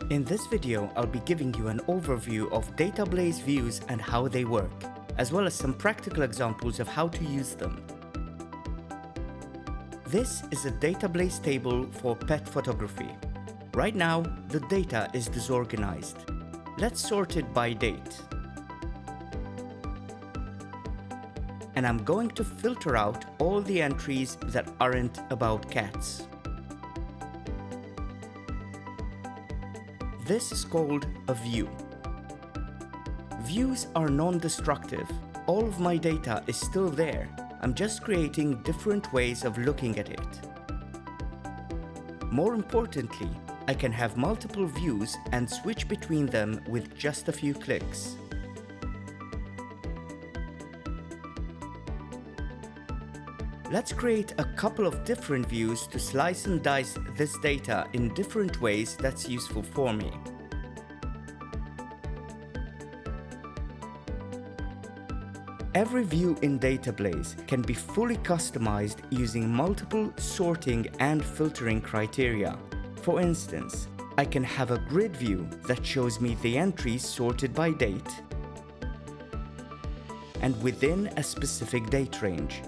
In this video, I'll be giving you an overview of Datablaze views and how they work, as well as some practical examples of how to use them. This is a Datablaze table for pet photography. Right now, the data is disorganized. Let's sort it by date. And I'm going to filter out all the entries that aren't about cats. This is called a view. Views are non-destructive. All of my data is still there. I'm just creating different ways of looking at it. More importantly, I can have multiple views and switch between them with just a few clicks. Let's create a couple of different views to slice and dice this data in different ways that's useful for me. Every view in Datablaze can be fully customized using multiple sorting and filtering criteria. For instance, I can have a grid view that shows me the entries sorted by date and within a specific date range.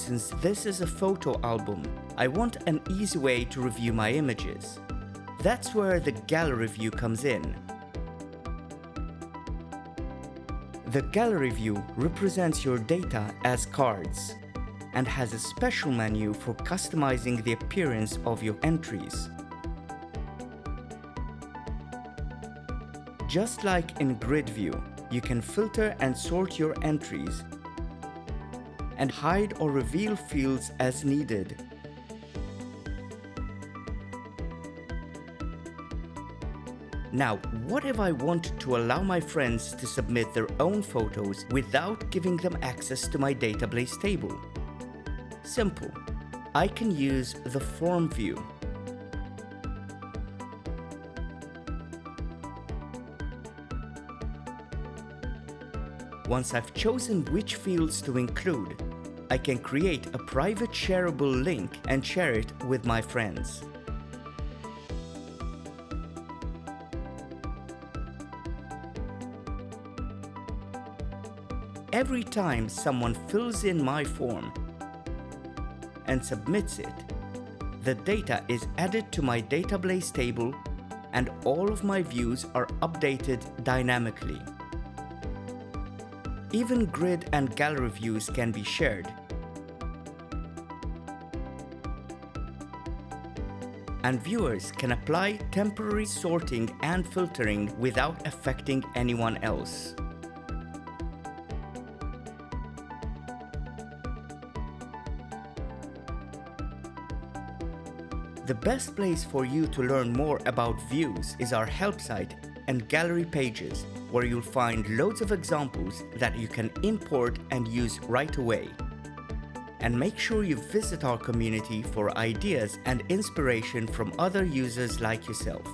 Since this is a photo album, I want an easy way to review my images. That's where the gallery view comes in. The gallery view represents your data as cards and has a special menu for customizing the appearance of your entries. Just like in grid view, you can filter and sort your entries and hide or reveal fields as needed. Now, what if I want to allow my friends to submit their own photos without giving them access to my Datablaze table? Simple. I can use the form view. Once I've chosen which fields to include, I can create a private shareable link and share it with my friends. Every time someone fills in my form and submits it, the data is added to my Datablaze table and all of my views are updated dynamically. Even grid and gallery views can be shared. And viewers can apply temporary sorting and filtering without affecting anyone else. The best place for you to learn more about views is our help site and gallery pages, where you'll find loads of examples that you can import and use right away. And make sure you visit our community for ideas and inspiration from other users like yourself.